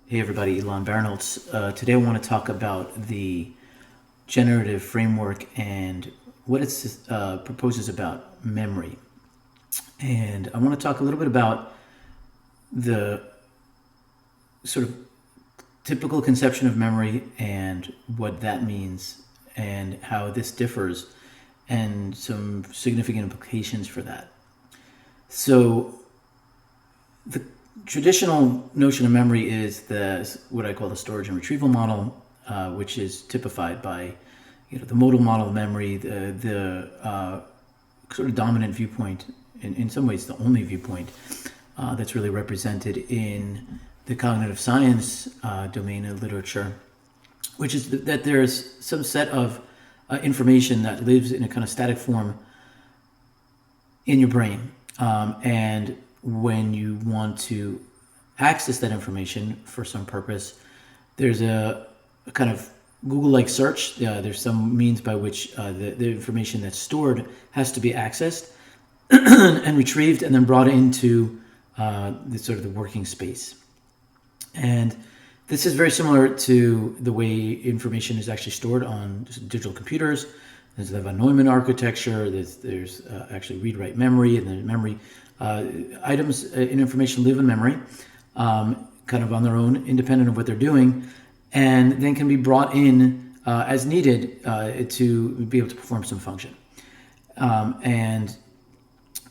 Hey everybody, Elon Barinholtz. Today I want to talk about the generative framework and what it proposes about memory. And I want to talk a little bit about the sort of typical conception of memory and what that means and how this differs and some significant implications for that. So the traditional notion of memory is what I call the storage and retrieval model, which is typified by the modal model of memory, the sort of dominant viewpoint, in some ways the only viewpoint that's really represented in the cognitive science domain of literature, which is that there's some set of information that lives in a kind of static form in your brain, and when you want to access that information for some purpose, there's a kind of Google-like search. There's some means by which the information that's stored has to be accessed and retrieved and then brought into the sort of the working space. And this is very similar to the way information is actually stored on digital computers. There's the von Neumann architecture. There's actually read-write memory, and then memory items in information live in memory, kind of on their own, independent of what they're doing, and then can be brought in as needed to be able to perform some function. And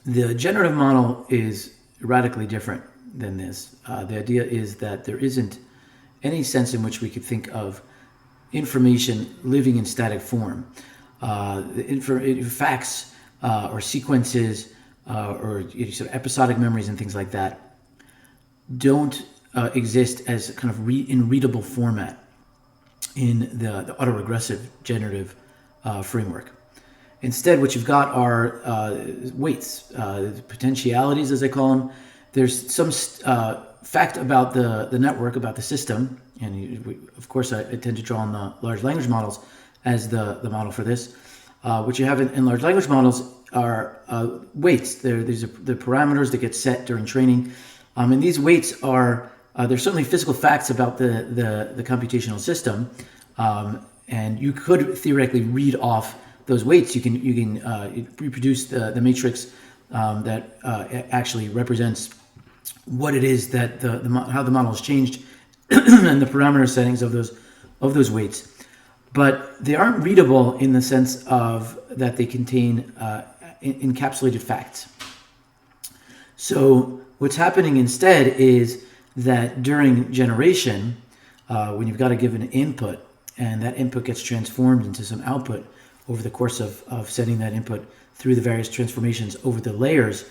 the generative model is radically different than this. The idea is that there isn't any sense in which we could think of information living in static form. Facts or sequences or sort of episodic memories and things like that don't exist as kind of in readable format in the autoregressive generative framework. Instead, what you've got are weights, potentialities, as I call them. There's some fact about the network, about the system, and of course I tend to draw on the large language models as the model for this. What you have in large language models are weights. These are the parameters that get set during training, and these weights are there's certainly physical facts about the computational system, and you could theoretically read off those weights. You can reproduce the matrix that actually represents what it is that how the model has changed and the parameter settings of those weights. But they aren't readable in the sense of that they contain encapsulated facts. So what's happening instead is that during generation, when you've got to give an input, and that input gets transformed into some output over the course of sending that input through the various transformations over the layers,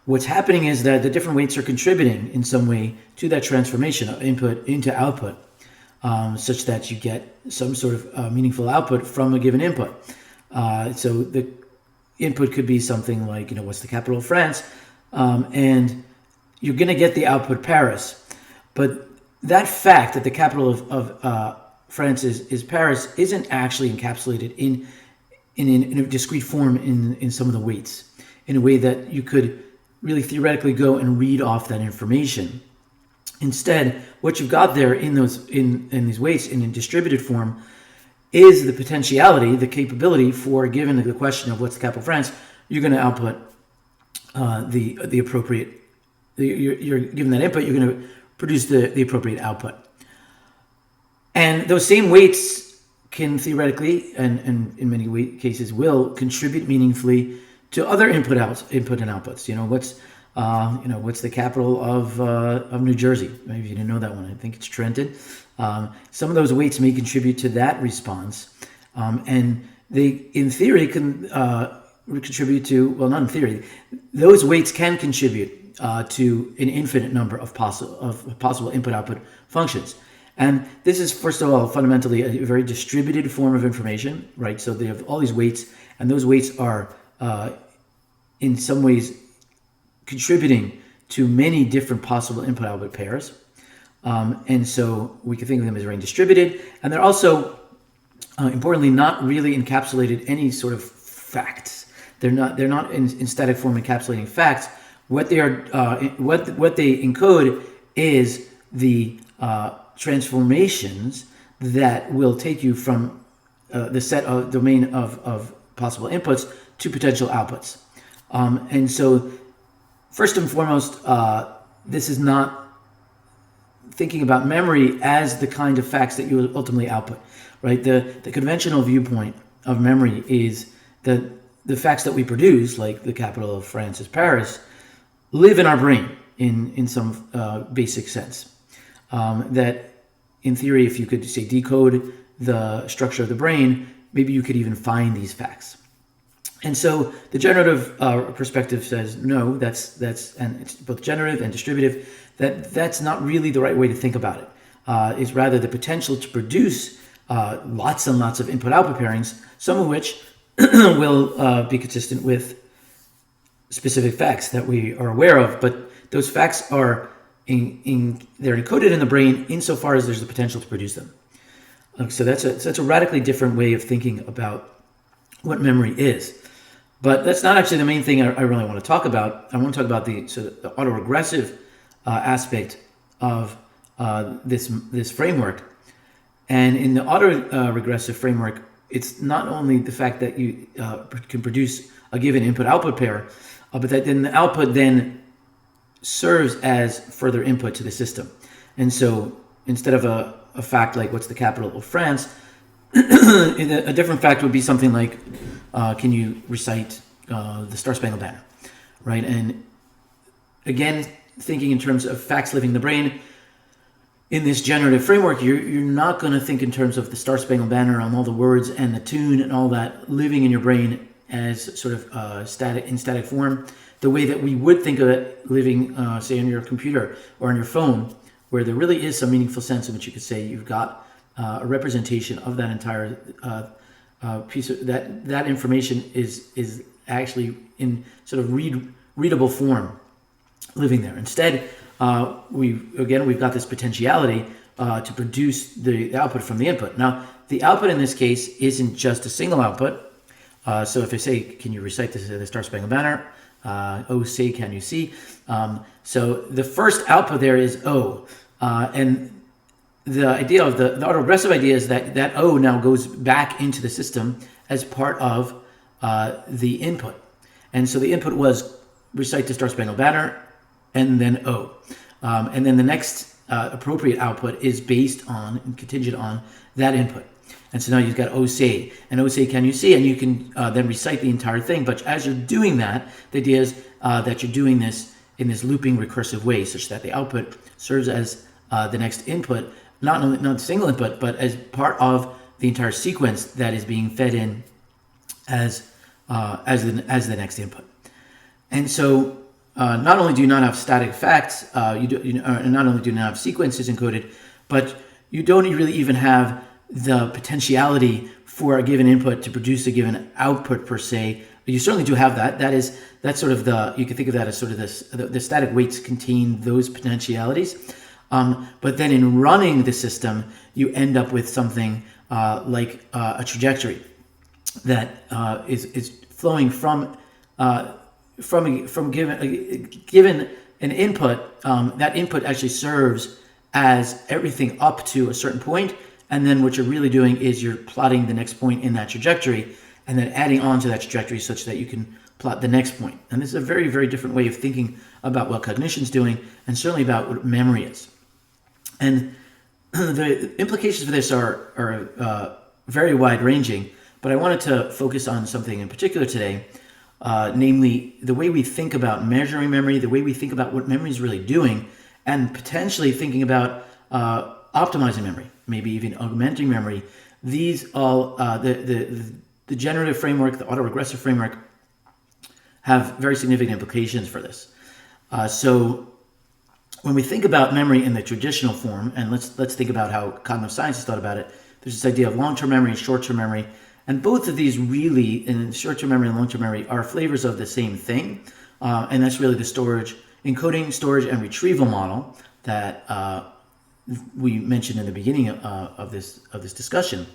what's happening is that the different weights are contributing in some way to that transformation of input into output, such that you get some sort of meaningful output from a given input. So the input could be something like, what's the capital of France? And you're going to get the output Paris. But that fact that the capital of France is Paris isn't actually encapsulated in a discrete form in some of the weights, in a way that you could really theoretically go and read off that information. Instead, what you've got there in these weights in a distributed form is the potentiality, the capability for, given the question of what's the capital of France, you're going to output the appropriate. You're given that input, you're going to produce the appropriate output. And those same weights can theoretically, and in many cases will, contribute meaningfully to other input and outputs. What's the capital of New Jersey? Maybe you didn't know that one. I think it's Trenton. Some of those weights may contribute to that response, and they, in theory, can contribute to. Well, not in theory. Those weights can contribute to an infinite number of possible input-output functions. And this is, first of all, fundamentally a very distributed form of information, right? So they have all these weights, and those weights are, in some ways, contributing to many different possible input-output pairs. And so we can think of them as very distributed. And they're also, importantly, not really encapsulated any sort of facts. They're not in static form encapsulating facts. What they are, what they encode is the transformations that will take you from the set of domain of possible inputs to potential outputs. And so first and foremost, this is not thinking about memory as the kind of facts that you ultimately output, right? The conventional viewpoint of memory is that the facts that we produce, like the capital of France is Paris, live in our brain in some basic sense. That in theory, if you could say decode the structure of the brain, maybe you could even find these facts. And so the generative perspective says, no, that's and it's both generative and distributive, that's not really the right way to think about it. It's rather the potential to produce lots and lots of input-output pairings, some of which will be consistent with specific facts that we are aware of, but those facts are they're encoded in the brain insofar as there's the potential to produce them. So that's a radically different way of thinking about what memory is. But that's not actually the main thing I really want to talk about. I want to talk about the autoregressive aspect of this framework. And in the autoregressive framework, it's not only the fact that you can produce a given input-output pair, but that then the output then serves as further input to the system. And so instead of a fact like what's the capital of France, a different fact would be something like, can you recite the Star-Spangled Banner, right? And again, thinking in terms of facts living in the brain, in this generative framework, you're not going to think in terms of the Star-Spangled Banner and all the words and the tune and all that living in your brain as sort of static form, the way that we would think of it living, say, on your computer or on your phone, where there really is some meaningful sense in which you could say you've got a representation of that entire piece of that information is actually in sort of readable form living there. Instead, we've got this potentiality to produce the output from the input. Now, the output in this case isn't just a single output. So if I say, can you recite the Star-Spangled Banner? Oh, say, can you see? So the first output there is O. And the idea of the autoregressive idea is that O now goes back into the system as part of the input. And so the input was recite the Star-Spangled Banner and then O. And then the next appropriate output is based on and contingent on that input. And so now you've got O say, and O say, can you see? And you can then recite the entire thing. But as you're doing that, the idea is that you're doing this in this looping recursive way, such that the output serves as the next input, not a single input, but as part of the entire sequence that is being fed in as the next input. And so not only do you not have static facts, not only do you not have sequences encoded, but you don't really even have the potentiality for a given input to produce a given output per se. You certainly do have that. That's sort of you can think of that as sort of the static weights contain those potentialities. But then in running the system, you end up with something like a trajectory that is flowing from given an input. That input actually serves as everything up to a certain point. And then what you're really doing is you're plotting the next point in that trajectory and then adding on to that trajectory such that you can plot the next point. And this is a very, very different way of thinking about what cognition is doing and certainly about what memory is. And the implications for this are very wide-ranging, but I wanted to focus on something in particular today, namely the way we think about measuring memory, the way we think about what memory is really doing, and potentially thinking about optimizing memory, maybe even augmenting memory. These all, the generative framework, the autoregressive framework, have very significant implications for this. So when we think about memory in the traditional form, and let's think about how cognitive science has thought about it, there's this idea of long-term memory and short-term memory. And both of these really, in short-term memory and long-term memory, are flavors of the same thing. And that's really the encoding, storage, and retrieval model that we mentioned in the beginning of this discussion.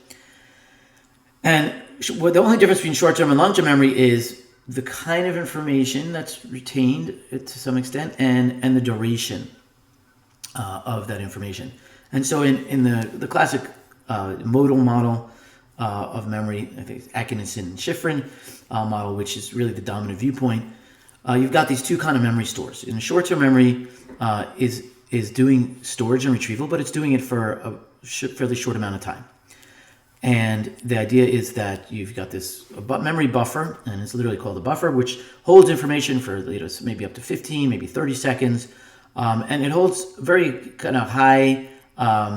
And the only difference between short-term and long-term memory is the kind of information that's retained to some extent and the duration of that information. And so in the classic modal model of memory, I think it's Atkinson and Shiffrin model, which is really the dominant viewpoint, you've got these two kind of memory stores. In short-term memory is doing storage and retrieval, but it's doing it for a fairly short amount of time. And the idea is that you've got this memory buffer, and it's literally called a buffer, which holds information for maybe up to 15, maybe 30 seconds. And it holds very kind of high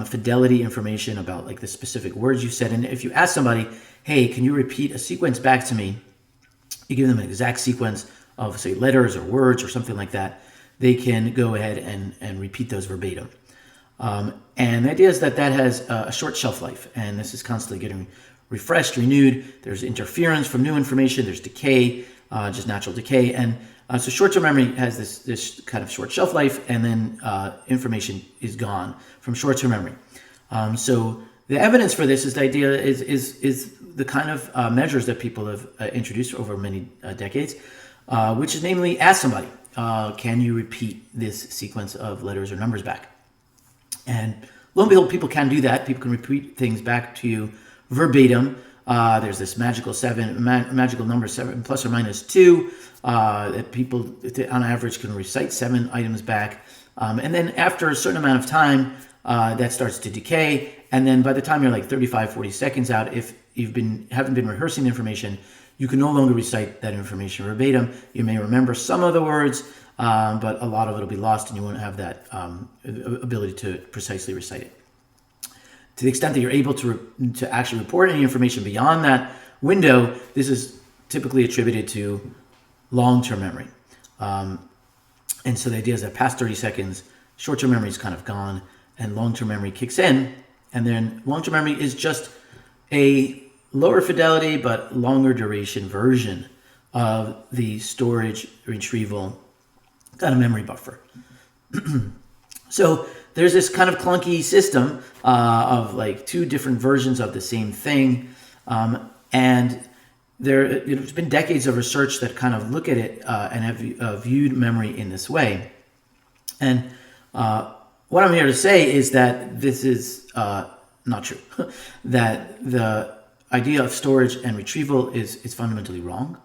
fidelity information about like the specific words you said. And if you ask somebody, hey, can you repeat a sequence back to me? You give them an exact sequence of, say, letters or words or something like that. They can go ahead and repeat those verbatim. And the idea is that has a short shelf life, and this is constantly getting refreshed, renewed. There's interference from new information. There's decay, just natural decay. And so short-term memory has this kind of short shelf life, and then information is gone from short-term memory. So the evidence for this is the idea is the kind of measures that people have introduced over many decades, which is namely ask somebody, can you repeat this sequence of letters or numbers back? And lo and behold, people can do that. People can repeat things back to you verbatim. There's this magical number 7 plus or minus 2 that people on average can recite 7 items back. And then after a certain amount of time, that starts to decay. And then by the time you're like 35, 40 seconds out, if you haven't been rehearsing the information, you can no longer recite that information verbatim. You may remember some of the words, but a lot of it will be lost, and you won't have that ability to precisely recite it. To the extent that you're able to actually report any information beyond that window, this is typically attributed to long-term memory. And so the idea is that past 30 seconds, short-term memory is kind of gone, and long-term memory kicks in. And then long-term memory is just a lower fidelity but longer duration version of the storage retrieval kind of memory buffer. So there's this kind of clunky system of like two different versions of the same thing. And there's been decades of research that kind of look at it and have viewed memory in this way. And what I'm here to say is that this is not true, that the idea of storage and retrieval is fundamentally wrong.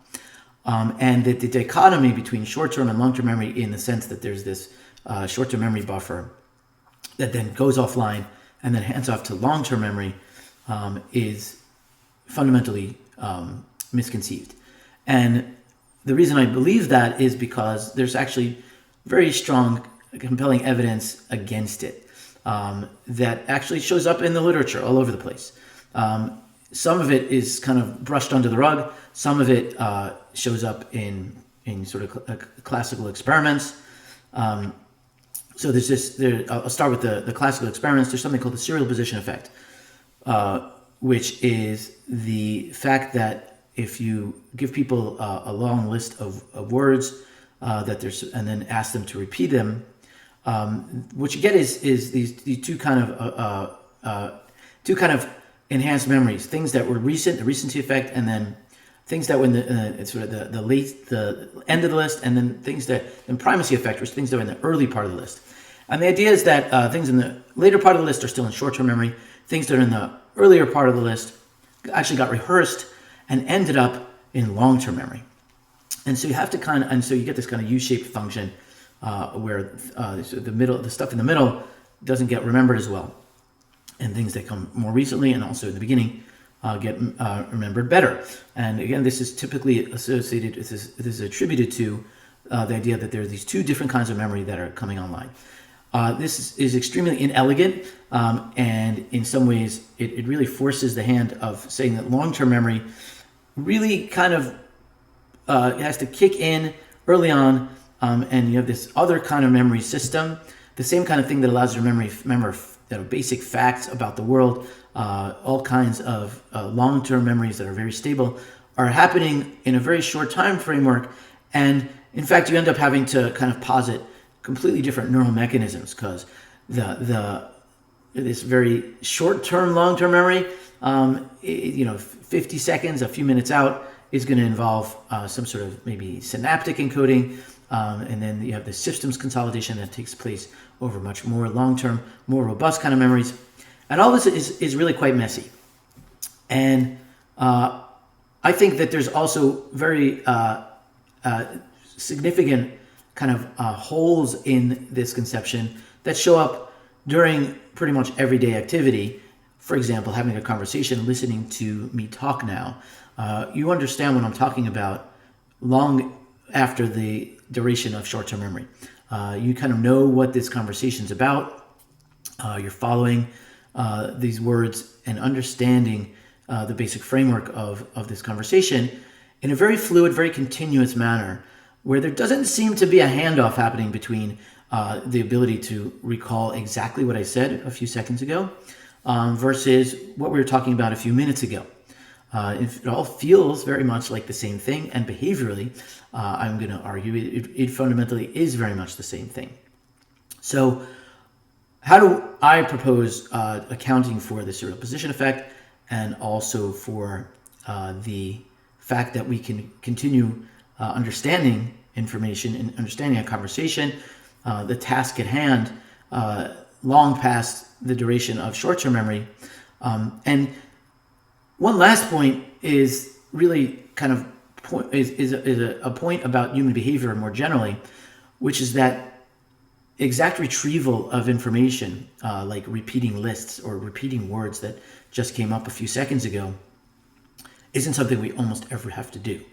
And that the dichotomy between short-term and long-term memory, in the sense that there's this short-term memory buffer that then goes offline and then hands off to long-term memory, is fundamentally misconceived. And the reason I believe that is because there's actually very strong, compelling evidence against it that actually shows up in the literature all over the place. Some of it is kind of brushed under the rug. Some of it shows up in sort of classical experiments. So there's this. I'll start with the classical experiments. There's something called the serial position effect, which is the fact that if you give people a long list of words and then ask them to repeat them, what you get is these two kind of enhanced memories, things that were recent, the recency effect, and then things that were in the end of the list, and then things that in primacy effect, which things that were in the early part of the list. And the idea is that things in the later part of the list are still in short-term memory. Things that are in the earlier part of the list actually got rehearsed and ended up in long-term memory. And so you have to so you get this kind of U-shaped function where the stuff in the middle doesn't get remembered as well, and things that come more recently and also in the beginning get remembered better. And again, this is typically associated. This is attributed to the idea that there are these two different kinds of memory that are coming online. This is extremely inelegant, and in some ways, it really forces the hand of saying that long-term memory really kind of has to kick in early on, and you have this other kind of memory system, the same kind of thing that allows you to remember basic facts about the world. All kinds of long-term memories that are very stable are happening in a very short time framework, and in fact, you end up having to kind of posit completely different neural mechanisms, because this very short-term, long-term memory, 50 seconds, a few minutes out, is going to involve some sort of maybe synaptic encoding, And then you have the systems consolidation that takes place over much more long-term, more robust kind of memories. And all this is really quite messy. And I think that there's also very significant kind of holes in this conception that show up during pretty much everyday activity. For example, having a conversation, listening to me talk now. You understand what I'm talking about long after the duration of short-term memory. You kind of know what this conversation's about. You're following these words and understanding the basic framework of this conversation in a very fluid, very continuous manner, where there doesn't seem to be a handoff happening between the ability to recall exactly what I said a few seconds ago versus what we were talking about a few minutes ago. It all feels very much like the same thing, and behaviorally, I'm going to argue it fundamentally is very much the same thing. So how do I propose accounting for the serial position effect, and also for the fact that we can continue understanding information and understanding a conversation, the task at hand, long past the duration of short-term memory. And one last point is really kind of a point about human behavior more generally, which is that exact retrieval of information, like repeating lists or repeating words that just came up a few seconds ago, isn't something we almost ever have to do.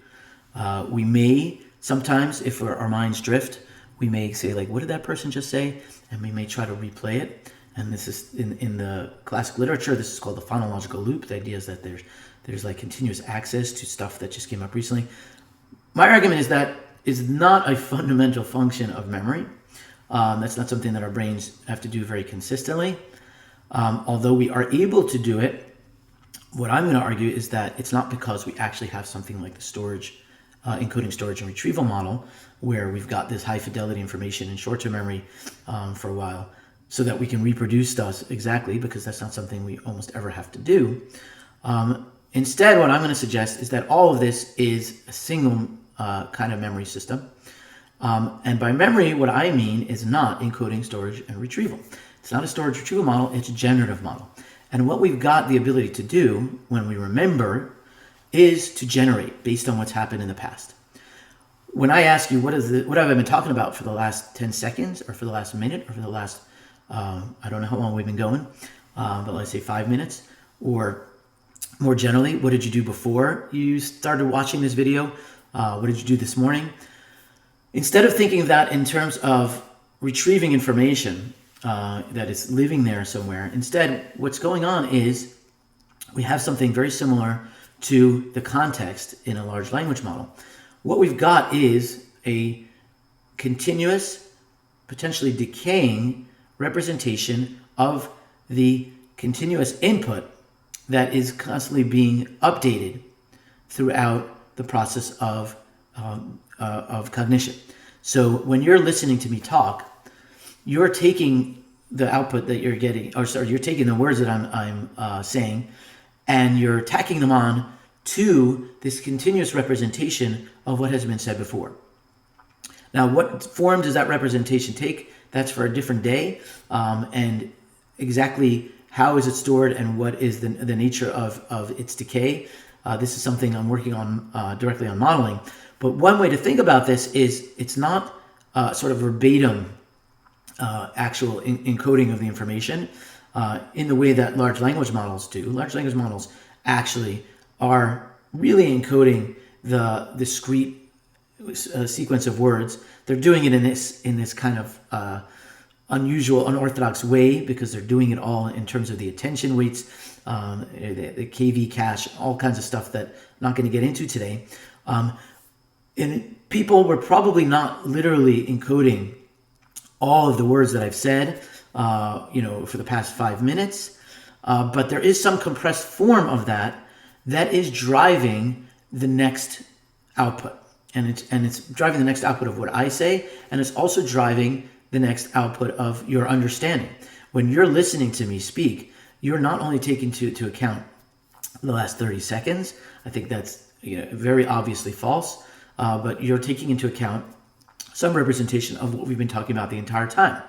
We may sometimes, if our minds drift, we may say, like, what did that person just say? And we may try to replay it. And this is in the classic literature, this is called the phonological loop. The idea is that there's like continuous access to stuff that just came up recently. My argument is that is not a fundamental function of memory. That's not something that our brains have to do very consistently. Although we are able to do it, what I'm going to argue is that it's not because we actually have something like the storage, encoding, storage, and retrieval model, where we've got this high fidelity information in short-term memory for a while, so that we can reproduce stuff exactly, because that's not something we almost ever have to do. Instead, what I'm going to suggest is that all of this is a single kind of memory system. And by memory, what I mean is not encoding, storage, and retrieval. It's not a storage retrieval model, it's a generative model. And what we've got the ability to do when we remember is to generate based on what's happened in the past. When I ask you, what have I been talking about for the last 10 seconds, or for the last minute, or for the last, I don't know how long we've been going, but let's say 5 minutes, or more generally, what did you do before you started watching this video? What did you do this morning? Instead of thinking of that in terms of retrieving information that is living there somewhere, instead, what's going on is we have something very similar to the context in a large language model. What we've got is a continuous, potentially decaying representation of the continuous input that is constantly being updated throughout the process of cognition. So when you're listening to me talk, you're taking the output that you're getting, you're taking the words that I'm saying, and you're tacking them on to this continuous representation of what has been said before. Now, what form does that representation take? That's for a different day, and exactly how is it stored and what is the nature of its decay. This is something I'm working on directly on modeling. But one way to think about this is it's not sort of verbatim actual encoding of the information in the way that large language models do. Large language models actually are really encoding the discrete sequence of words. They're doing it in this kind of unusual, unorthodox way, because they're doing it all in terms of the attention weights, the KV cache, all kinds of stuff that I'm not going to get into today. And people were probably not literally encoding all of the words that I've said, for the past 5 minutes, but there is some compressed form of that is driving the next output, and it's driving the next output of what I say, and it's also driving the next output of your understanding. When you're listening to me speak, you're not only taking to account the last 30 seconds. I think that's very obviously false, but you're taking into account some representation of what we've been talking about the entire time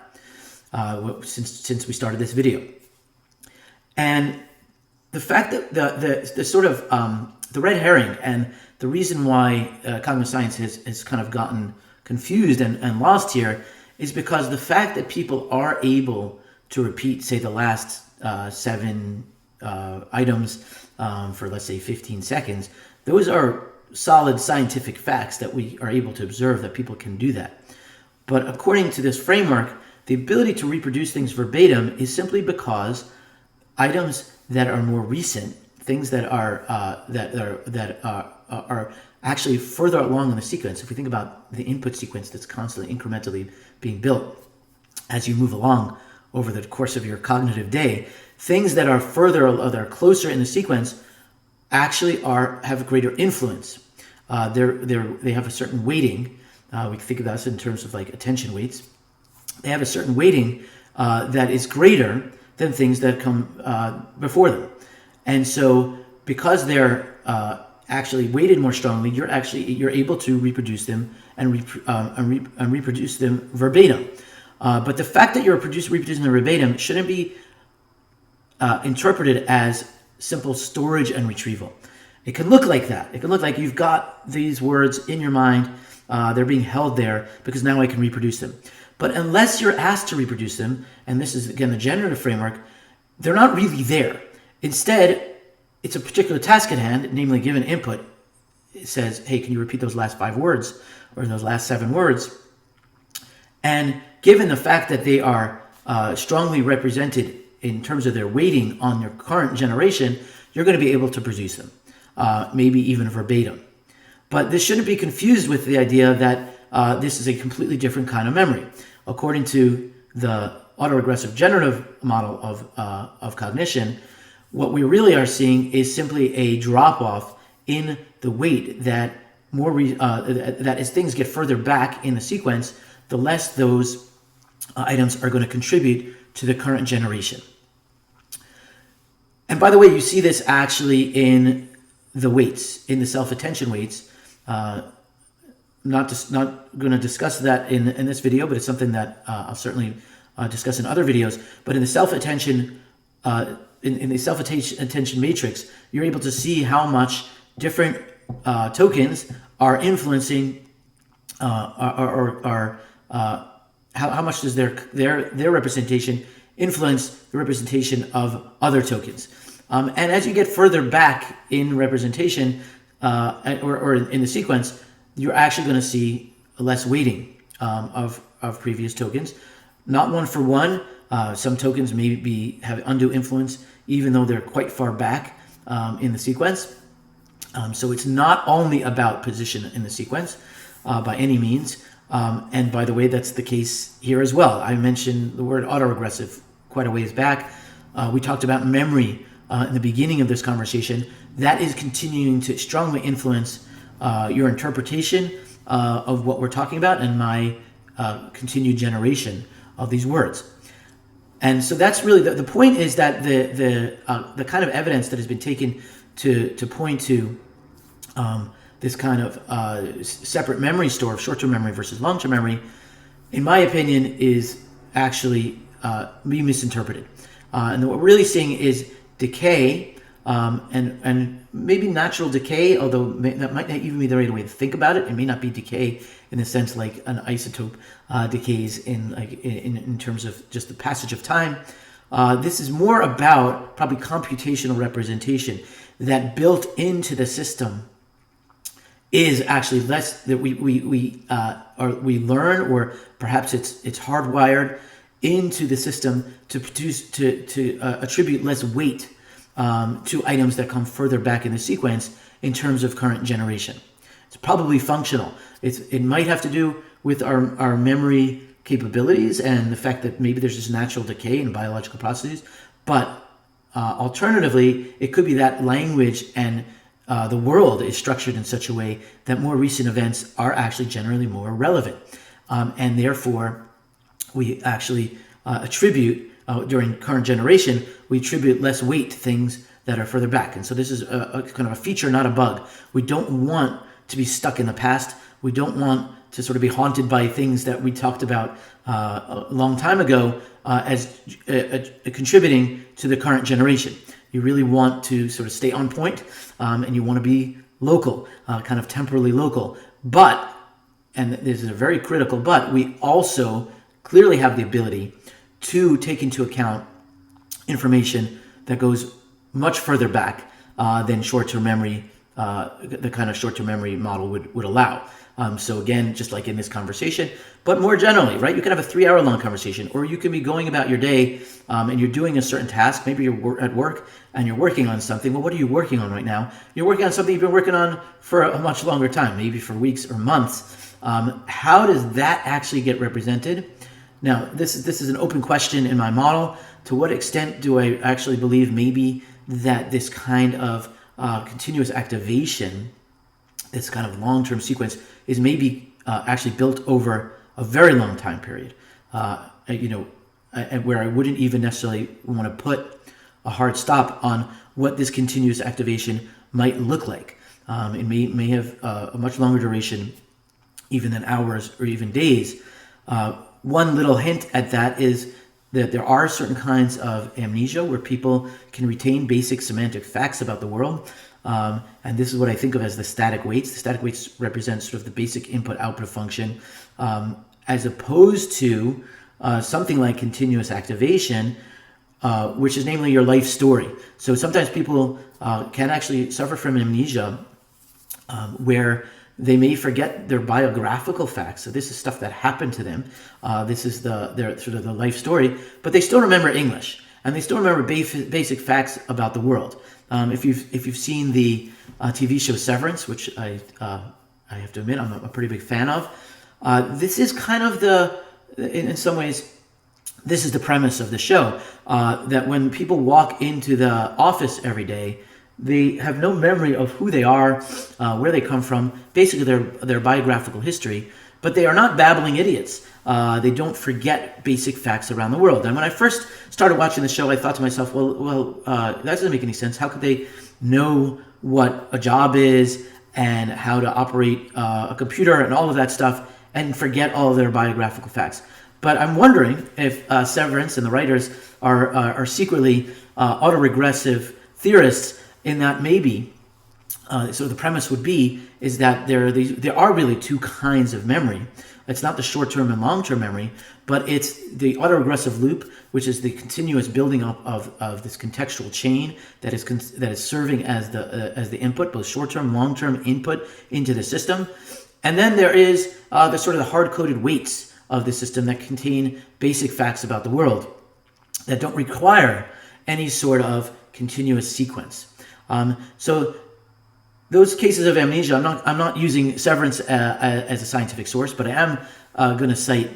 since we started this video. And the fact that the sort of the red herring and the reason why cognitive science has kind of gotten confused and lost here is because the fact that people are able to repeat, say, the last 7 items for, let's say, 15 seconds, those are solid scientific facts that we are able to observe that people can do that. But according to this framework, the ability to reproduce things verbatim is simply because items that are more recent, things that are actually further along in the sequence. If we think about the input sequence that's constantly incrementally being built as you move along over the course of your cognitive day, things that are further or that are closer in the sequence actually have greater influence. They have a certain weighting. We can think about this in terms of like attention weights. They have a certain weighting that is greater than things that come before them. And so because they're actually weighted more strongly, you're able to reproduce them and reproduce them verbatim. But the fact that you're reproducing them verbatim shouldn't be interpreted as simple storage and retrieval. It can look like that. It can look like you've got these words in your mind. They're being held there because now I can reproduce them. But unless you're asked to reproduce them, and this is, again, the generative framework, they're not really there. Instead, it's a particular task at hand, namely given input. It says, hey, can you repeat those last 5 words or those last 7 words? And given the fact that they are strongly represented in terms of their weighting on your current generation, you're going to be able to produce them, maybe even verbatim. But this shouldn't be confused with the idea that this is a completely different kind of memory. According to the autoregressive generative model of cognition, what we really are seeing is simply a drop-off in the weight that that as things get further back in the sequence, the less those items are going to contribute to the current generation. And by the way, you see this actually in the weights, in the self-attention weights. Not going to discuss that in this video, but it's something that I'll certainly discuss in other videos. But in the self-attention in the self-attention matrix, you're able to see how much different tokens are influencing how much does their representation influence the representation of other tokens. And as you get further back in representation or in the sequence, you're actually going to see less weighting of previous tokens. Not one for one. Some tokens may have undue influence, even though they're quite far back in the sequence. So it's not only about position in the sequence by any means. And by the way, that's the case here as well. I mentioned the word autoregressive quite a ways back. We talked about memory in the beginning of this conversation. That is continuing to strongly influence your interpretation of what we're talking about and my continued generation of these words. And so that's really the point, is that the kind of evidence that has been taken to point to this kind of separate memory store of short-term memory versus long-term memory, in my opinion, is actually being misinterpreted. And what we're really seeing is decay, and maybe natural decay, although that might not even be the right way to think about it. It may not be decay in the sense like an isotope decays in terms of just the passage of time. This is more about probably computational representation that built into the system is actually less that we learn, or perhaps it's hardwired into the system to attribute less weight to items that come further back in the sequence in terms of current generation. It's probably functional. It might have to do with our memory capabilities and the fact that maybe there's this natural decay in biological processes, but alternatively, it could be that language and the world is structured in such a way that more recent events are actually generally more relevant. And therefore, we actually attribute, during current generation, we attribute less weight to things that are further back. And so this is a kind of a feature, not a bug. We don't want to be stuck in the past. We don't want to sort of be haunted by things that we talked about a long time ago as contributing to the current generation. You really want to sort of stay on point, and you want to be local, kind of temporally local. But, and this is a very critical but, we also clearly have the ability to take into account information that goes much further back than short-term memory, the kind of short-term memory model would allow. So again, just like in this conversation, but more generally, right? You can have a 3-hour-long conversation, or you can be going about your day and you're doing a certain task. Maybe you're at work and you're working on something. Well, what are you working on right now? You're working on something you've been working on for a much longer time, maybe for weeks or months. How does that actually get represented? Now, this is an open question in my model. To what extent do I actually believe maybe that this kind of continuous activation, this kind of long-term sequence, is maybe actually built over a very long time period, where I wouldn't even necessarily want to put a hard stop on what this continuous activation might look like. It may have a much longer duration, even than hours or even days. One little hint at that is that there are certain kinds of amnesia where people can retain basic semantic facts about the world. And this is what I think of as the static weights. The static weights represent sort of the basic input-output function, as opposed to something like continuous activation, which is namely your life story. So sometimes people can actually suffer from amnesia, where they may forget their biographical facts. So this is stuff that happened to them. This is their sort of the life story, but they still remember English, and they still remember basic facts about the world. If you've seen the TV show Severance, which I have to admit I'm a pretty big fan of, this is kind of in some ways, this is the premise of the show, that when people walk into the office every day, they have no memory of who they are, where they come from, basically their biographical history, but they are not babbling idiots. They don't forget basic facts around the world. And when I first started watching the show, I thought to myself, that doesn't make any sense. How could they know what a job is and how to operate a computer and all of that stuff and forget all of their biographical facts? But I'm wondering if Severance and the writers are secretly autoregressive theorists, in that maybe, so the premise would be, is that there are really two kinds of memory. It's not the short-term and long-term memory, but it's the autoregressive loop, which is the continuous building up of this contextual chain that is serving as the input, both short-term, long-term input into the system. And then there is the sort of the hard-coded weights of the system that contain basic facts about the world that don't require any sort of continuous sequence. So those cases of amnesia, I'm not using Severance as a scientific source, but I am going to cite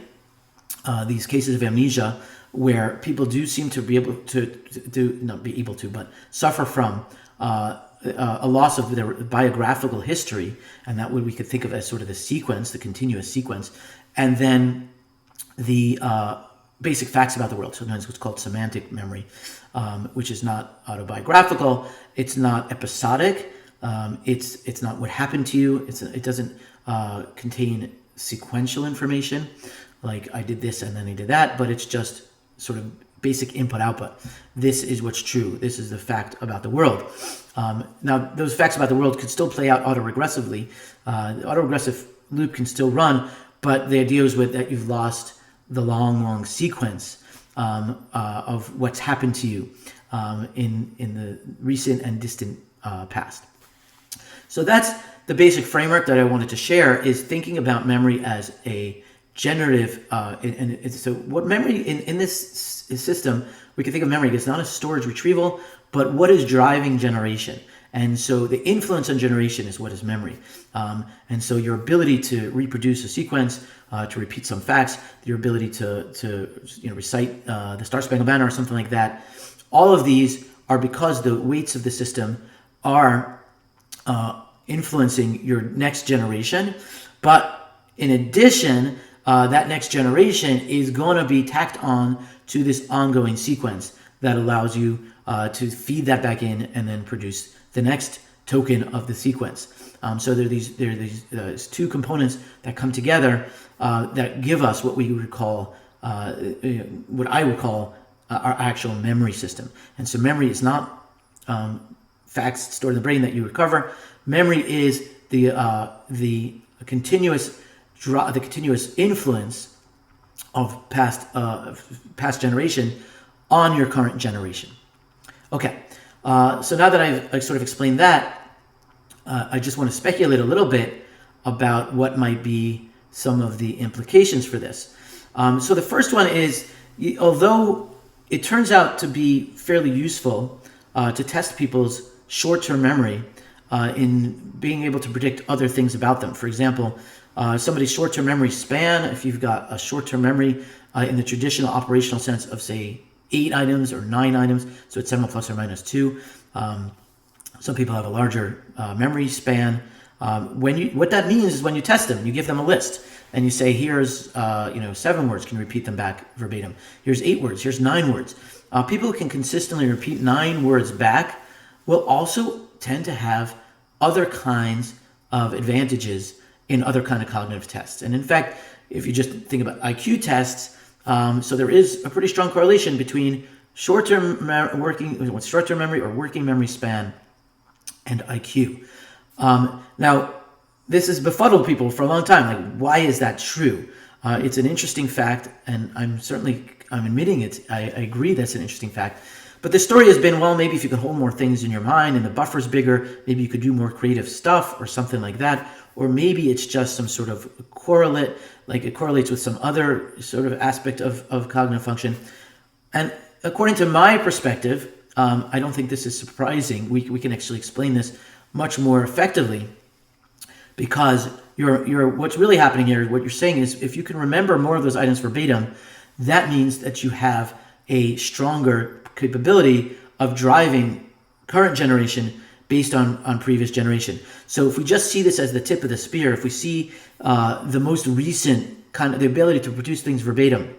these cases of amnesia where people do seem to be able to, but suffer from a loss of their biographical history, and that we could think of as sort of the sequence, the continuous sequence, and then the basic facts about the world. Sometimes what's called semantic memory, which is not autobiographical. It's not episodic. It's not what happened to you. It doesn't contain sequential information, like I did this and then I did that, but it's just sort of basic input-output. This is what's true. This is the fact about the world. Now, those facts about the world could still play out autoregressively. The autoregressive loop can still run, but the idea is that you've lost the long sequence of what's happened to you in the recent and distant past. So that's the basic framework that I wanted to share, is thinking about memory as a generative. So what memory in this system, we can think of memory as not a storage retrieval, but what is driving generation. And so the influence on generation is what is memory. And so your ability to reproduce a sequence, to repeat some facts, your ability to recite the Star-Spangled Banner or something like that, all of these are because the weights of the system are influencing your next generation. But in addition, that next generation is going to be tacked on to this ongoing sequence that allows you to feed that back in and then produce the next token of the sequence. So there are these two components that come together that give us what we would call, what I would call our actual memory system. And so memory is not facts stored in the brain that you recover. Memory is the continuous influence of past generation on your current generation. Okay, so now that I've sort of explained that, I just want to speculate a little bit about what might be some of the implications for this. So the first one is, although it turns out to be fairly useful to test people's short-term memory in being able to predict other things about them. For example, somebody's short-term memory span, if you've got a short-term memory in the traditional operational sense of, say, 8 items or 9 items, so it's 7 plus or minus 2. Some people have a larger memory span. What that means is when you test them, you give them a list and you say, here's 7 words, can you repeat them back verbatim? Here's 8 words, here's 9 words. People who can consistently repeat 9 words back will also tend to have other kinds of advantages in other kind of cognitive tests. And in fact, if you just think about IQ tests, so there is a pretty strong correlation between short-term memory or working memory span and IQ. Now, this has befuddled people for a long time. Like, why is that true? It's an interesting fact, and I'm admitting it. I agree that's an interesting fact. But the story has been, well, maybe if you could hold more things in your mind and the buffer's bigger, maybe you could do more creative stuff or something like that. Or maybe it's just some sort of correlate, like it correlates with some other sort of aspect of cognitive function. And according to my perspective, I don't think this is surprising. We can actually explain this much more effectively, because what's really happening here, what you're saying is, if you can remember more of those items verbatim, that means that you have a stronger capability of driving current generation based on previous generation. So if we just see this as the tip of the spear, if we see the most recent kind of the ability to produce things verbatim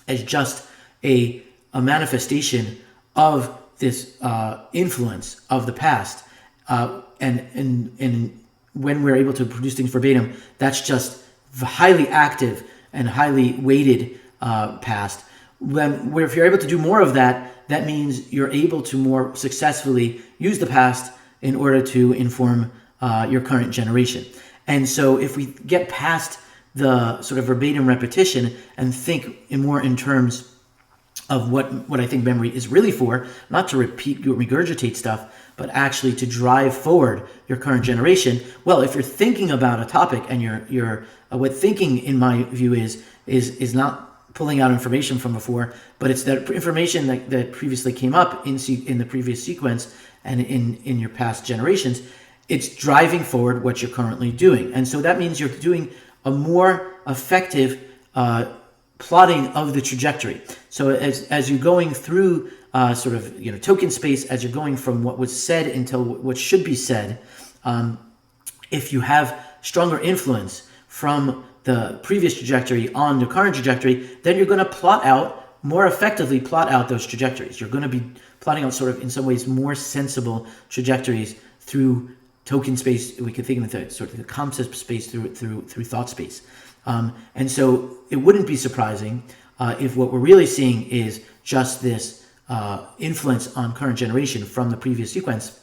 as just a manifestation of this influence of the past, and when we're able to produce things verbatim, that's just highly active and highly weighted past. If you're able to do more of that, that means you're able to more successfully use the past in order to inform your current generation. And so if we get past the sort of verbatim repetition and think more in terms of what I think memory is really for, not to repeat or regurgitate stuff, but actually to drive forward your current generation. Well, if you're thinking about a topic and you're what thinking, in my view, is not pulling out information from before, but it's that information that previously came up in the previous sequence and in your past generations. It's driving forward what you're currently doing. And so that means you're doing a more effective plotting of the trajectory. So as you're going through token space, as you're going from what was said until what should be said, if you have stronger influence from the previous trajectory on the current trajectory, then you're going to more effectively plot out those trajectories. You're going to be plotting out sort of, in some ways, more sensible trajectories through token space. We could think of it sort of the concept space through thought space. And so it wouldn't be surprising if what we're really seeing is just this influence on current generation from the previous sequence.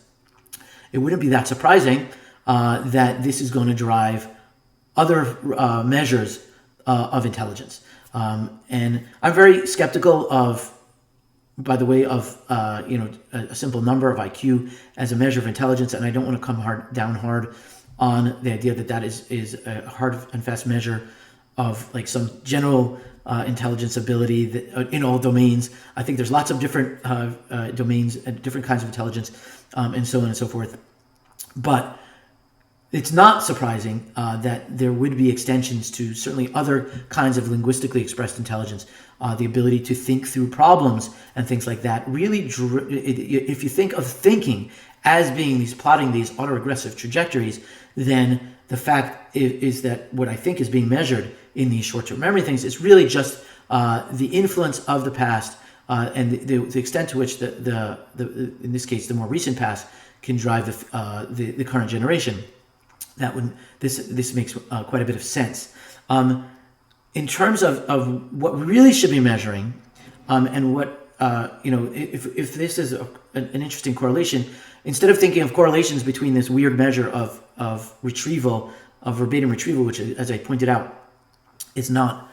It wouldn't be that surprising that this is going to drive other measures of intelligence. And I'm very skeptical of, by the way, of a simple number of IQ as a measure of intelligence, and I don't want to come down hard on the idea that is a hard and fast measure of like some general intelligence ability that, in all domains. I think there's lots of different domains and different kinds of intelligence, and so on and so forth. But it's not surprising that there would be extensions to certainly other kinds of linguistically expressed intelligence, the ability to think through problems and things like that. Really, if you think of thinking as being plotting these autoregressive trajectories, then the fact is that what I think is being measured in these short-term memory things is really just the influence of the past and the extent to which the in this case the more recent past can drive the current generation. this makes quite a bit of sense. In terms of what we really should be measuring, and what if this is an interesting correlation, instead of thinking of correlations between this weird measure of retrieval, of verbatim retrieval, which, as I pointed out, is not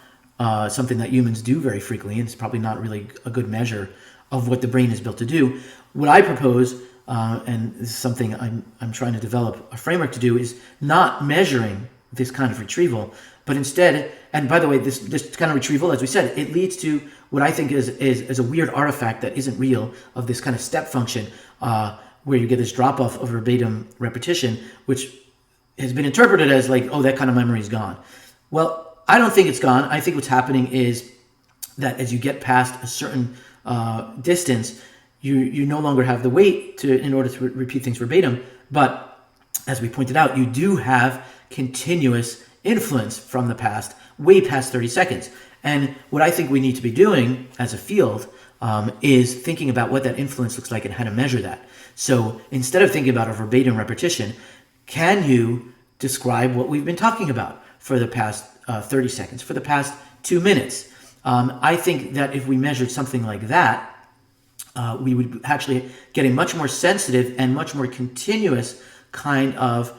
something that humans do very frequently, and it's probably not really a good measure of what the brain is built to do. What I propose, and this is something I'm trying to develop a framework to do, is not measuring this kind of retrieval, but instead, and by the way, this kind of retrieval, as we said, it leads to what I think is a weird artifact that isn't real, of this kind of step function, where you get this drop off of verbatim repetition, which has been interpreted as like, oh, that kind of memory is gone. Well, I don't think it's gone. I think what's happening is that as you get past a certain distance, you no longer have the weight in order to repeat things verbatim. But as we pointed out, you do have continuous influence from the past, way past 30 seconds. And what I think we need to be doing as a field is thinking about what that influence looks like and how to measure that. So instead of thinking about a verbatim repetition, can you describe what we've been talking about for the past 30 seconds, for the past 2 minutes? I think that if we measured something like that, we would actually get a much more sensitive and much more continuous kind of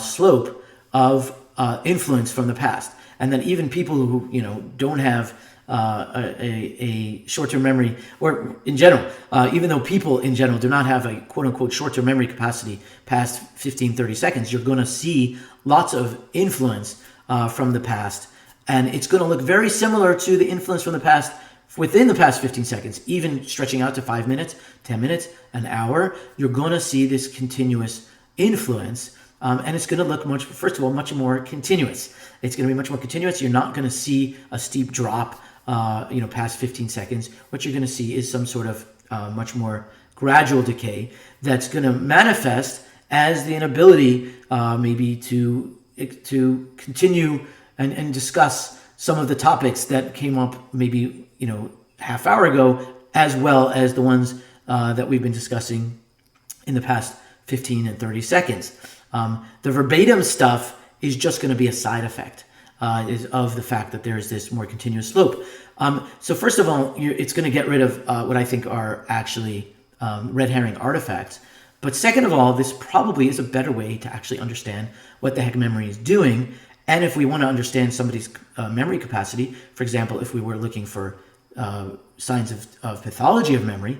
slope of influence from the past. And then even people who don't have a short-term memory, or in general, even though people in general do not have a quote-unquote short-term memory capacity past 15, 30 seconds, you're going to see lots of influence from the past. And it's going to look very similar to the influence from the past within the past 15 seconds, even stretching out to 5 minutes, 10 minutes, an hour. You're going to see this continuous influence. And it's going to look first of all, much more continuous. It's going to be much more continuous. You're not going to see a steep drop, past 15 seconds. What you're going to see is some sort of much more gradual decay that's going to manifest as the inability, maybe to continue and discuss some of the topics that came up maybe half hour ago, as well as the ones that we've been discussing in the past 15 and 30 seconds. The verbatim stuff is just going to be a side effect of the fact that there's this more continuous slope. So first of all, it's going to get rid of what I think are actually red herring artifacts. But second of all, this probably is a better way to actually understand what the heck memory is doing. And if we want to understand somebody's memory capacity, for example, if we were looking for signs of pathology of memory,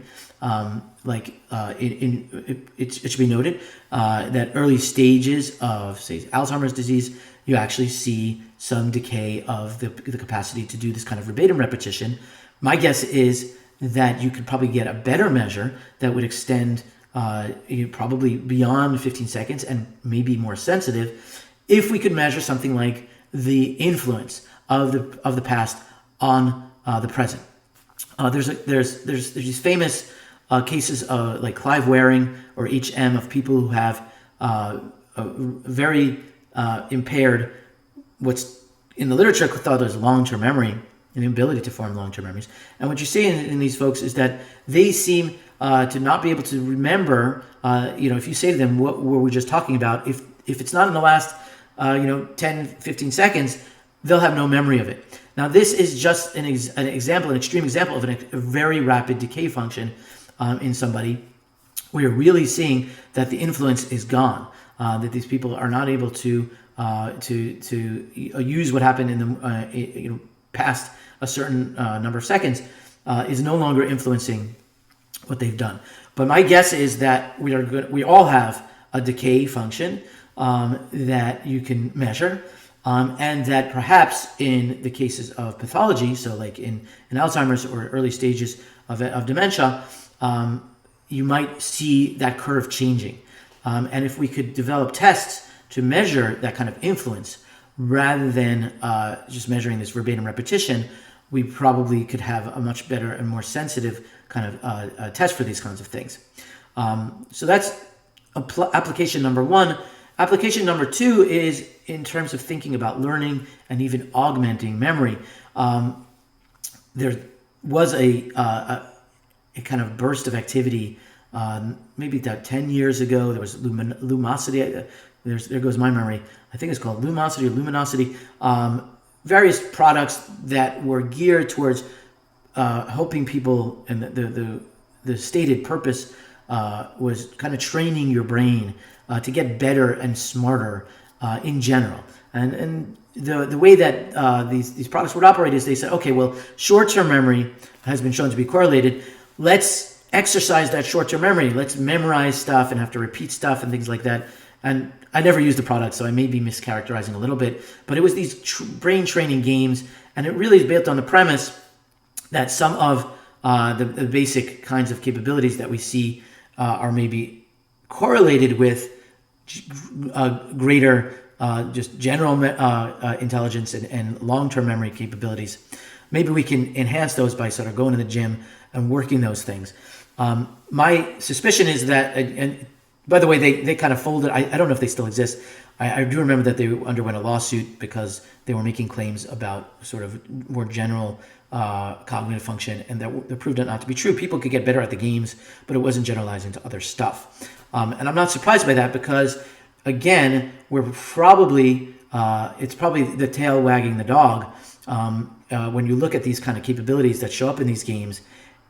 it should be noted that early stages of, say, Alzheimer's disease, you actually see some decay of the capacity to do this kind of verbatim repetition. My guess is that you could probably get a better measure that would extend probably beyond 15 seconds and maybe more sensitive if we could measure something like the influence of the past on the present. There's these famous cases like Clive wearing or HM of people who have a very impaired, what's in the literature thought as long-term memory and the ability to form long-term memories. And what you see in these folks is that they seem to not be able to remember, if you say to them, what were we just talking about? If it's not in the last, 10, 15 seconds, they'll have no memory of it. Now, this is just an example, an extreme example of a very rapid decay function in somebody where you're really seeing that the influence is gone, that these people are not able to use what happened in the past a certain number of seconds, is no longer influencing what they've done. But my guess is that we all have a decay function that you can measure, and that perhaps in the cases of pathology, so like in Alzheimer's or early stages of dementia, you might see that curve changing. And if we could develop tests to measure that kind of influence rather than just measuring this verbatim repetition, we probably could have a much better and more sensitive kind of test for these kinds of things. So that's application number one. Application number two is in terms of thinking about learning and even augmenting memory. There was a kind of burst of activity maybe about 10 years ago. There was Lumosity there goes my memory. I think it's called Lumosity or Luminosity. Various products that were geared towards helping people, and the stated purpose was kind of training your brain to get better and smarter in general. And the way that these products would operate is they said, okay, well, short-term memory has been shown to be correlated. Let's exercise that short-term memory. Let's memorize stuff and have to repeat stuff and things like that. And I never used the product, so I may be mischaracterizing a little bit. But it was these brain training games, and it really is built on the premise that some of the basic kinds of capabilities that we see are maybe correlated with greater just general intelligence and long-term memory capabilities. Maybe we can enhance those by sort of going to the gym and working those things. My suspicion is that, and by the way, they kind of folded. I don't know if they still exist. I do remember that they underwent a lawsuit because they were making claims about sort of more general cognitive function, and that proved it not to be true. People could get better at the games, but it wasn't generalizing to other stuff. And I'm not surprised by that because, again, it's probably the tail wagging the dog. When you look at these kind of capabilities that show up in these games,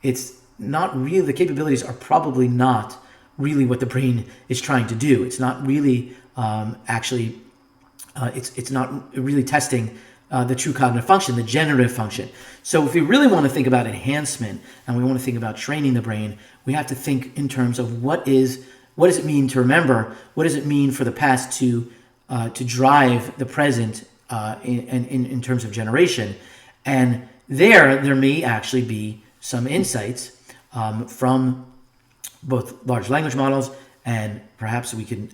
it's not really, the capabilities are probably not really what the brain is trying to do. It's not really it's not really testing the true cognitive function, the generative function. So if we really want to think about enhancement and we want to think about training the brain, we have to think in terms of what does it mean to remember? What does it mean for the past to drive the present in terms of generation? And there may actually be some insights from both large language models, and perhaps we can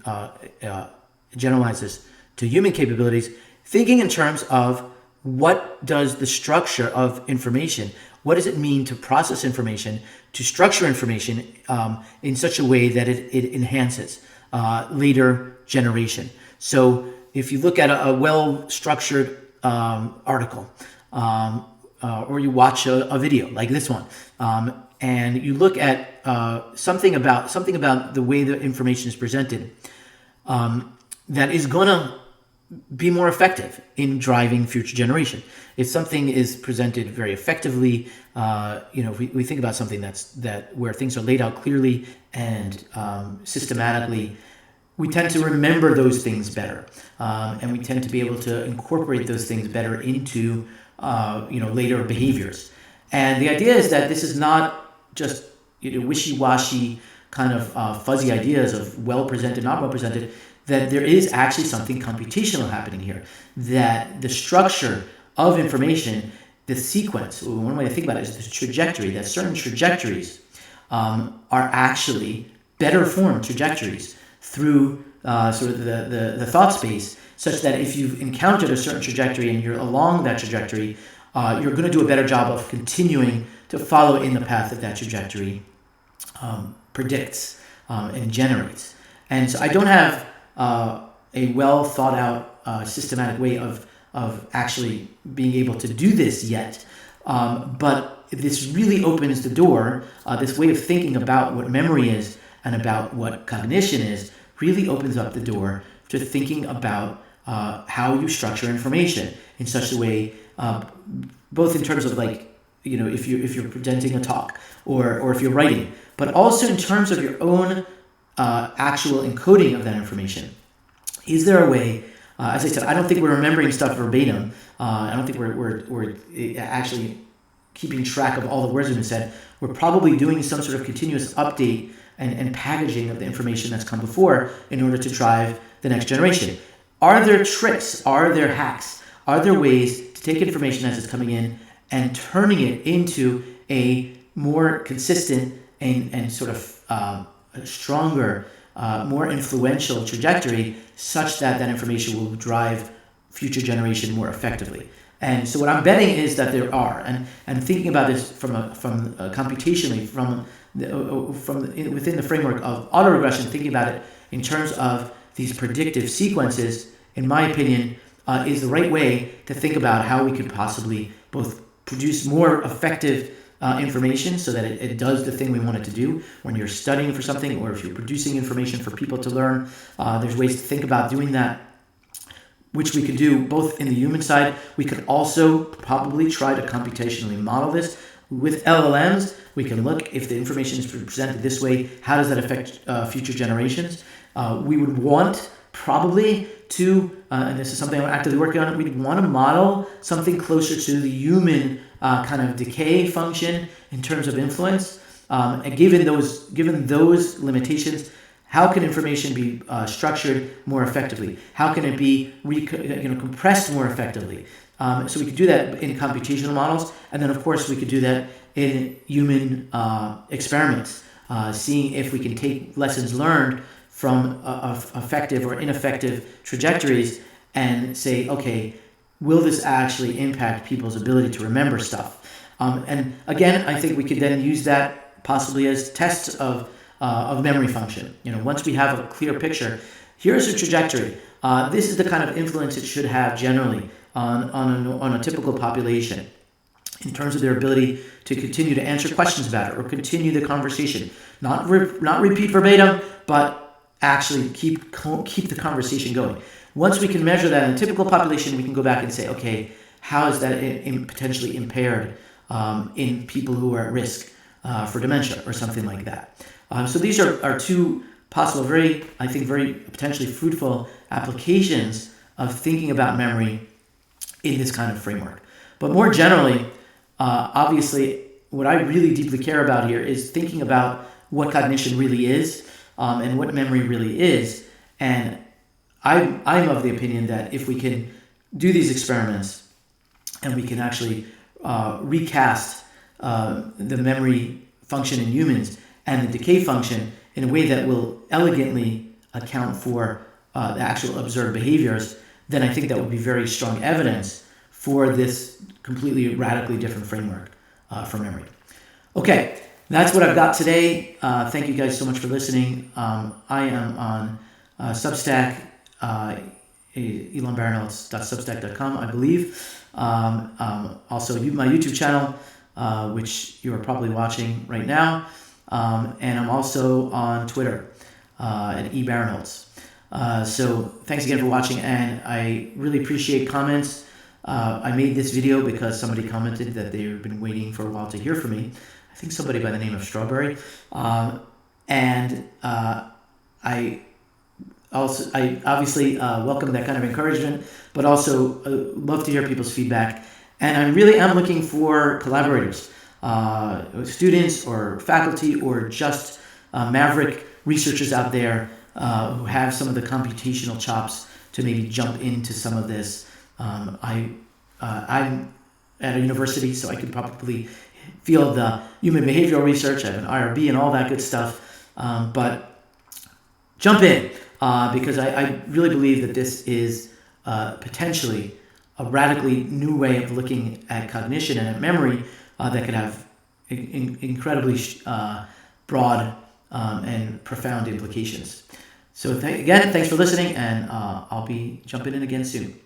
generalize this to human capabilities, thinking in terms of what does the structure of information, what does it mean to process information, to structure information in such a way that it enhances later generation. So if you look at a well-structured article, or you watch a video like this one, and you look at something about the way the information is presented, that is going to be more effective in driving future generation. If something is presented very effectively, if we think about something where things are laid out clearly and systematically, we tend to remember those things better, and we tend to be able to incorporate those things better into later behaviors. And the idea is that this is not just wishy-washy kind of fuzzy ideas of well presented, not well presented, that there is actually something computational happening here, that the structure of information, the sequence, one way to think about it is the trajectory, that certain trajectories are actually better formed trajectories through sort of the thought space, such that if you've encountered a certain trajectory and you're along that trajectory, you're going to do a better job of continuing to follow in the path that that trajectory predicts and generates. And so I don't have a well thought out systematic way of actually being able to do this yet, but this really opens the door. This way of thinking about what memory is and about what cognition is really opens up the door to thinking about how you structure information in such a way, both in terms of if you're presenting a talk or if you're writing, but also in terms of your own actual encoding of that information. Is there a way, as I said, I don't think we're remembering stuff verbatim. I don't think we're actually keeping track of all the words that have been said. We're probably doing some sort of continuous update and packaging of the information that's come before in order to drive the next generation. Are there tricks? Are there hacks? Are there ways to take information as it's coming in and turning it into a more consistent and sort of stronger, more influential trajectory, such that that information will drive future generation more effectively? And so what I'm betting is that there are, and thinking about this from computationally, within the framework of autoregression, thinking about it in terms of these predictive sequences, in my opinion, is the right way to think about how we could possibly both produce more effective information so that it does the thing we want it to do. When you're studying for something, or if you're producing information for people to learn, there's ways to think about doing that, which we could do both in the human side. We could also probably try to computationally model this. With LLMs, we can look if the information is presented this way, how does that affect future generations? We would want probably to, and this is something I'm actively working on, we'd want to model something closer to the human kind of decay function in terms of influence. And given those limitations, how can information be structured more effectively? How can it be compressed more effectively? So we could do that in computational models, and then of course we could do that in human experiments, seeing if we can take lessons learned from effective or ineffective trajectories and say, okay, will this actually impact people's ability to remember stuff? And again, I think we could then use that possibly as tests of memory function. Once we have a clear picture, here's a trajectory. This is the kind of influence it should have generally on a typical population in terms of their ability to continue to answer questions about it or continue the conversation. Not repeat verbatim, but actually keep the conversation going. Once we can measure that in a typical population, we can go back and say, okay, how is that potentially impaired in people who are at risk for dementia or something like that. So these are two possible, very potentially fruitful applications of thinking about memory in this kind of framework. But more generally, obviously, what I really deeply care about here is thinking about what cognition really is and what memory really is. And I'm of the opinion that if we can do these experiments and we can actually recast the memory function in humans and the decay function in a way that will elegantly account for the actual observed behaviors, then I think that would be very strong evidence for this completely radically different framework for memory. Okay, that's what I've got today. Thank you guys so much for listening. I am on Substack, elonbarnolds.substack.com, I believe. Also, my YouTube channel, which you are probably watching right now. And I'm also on Twitter at ebarnolds. So thanks again for watching, and I really appreciate comments. I made this video because somebody commented that they've been waiting for a while to hear from me. I think somebody by the name of Strawberry. And I obviously welcome that kind of encouragement, but also love to hear people's feedback. And I really am looking for collaborators, students or faculty or just maverick researchers out there who have some of the computational chops to maybe jump into some of this. I'm at a university, so I could probably field the human behavioral research. I have an IRB and all that good stuff. But jump in because I really believe that this is potentially a radically new way of looking at cognition and at memory that could have incredibly broad and profound implications. So again, thanks for listening, and I'll be jumping in again soon.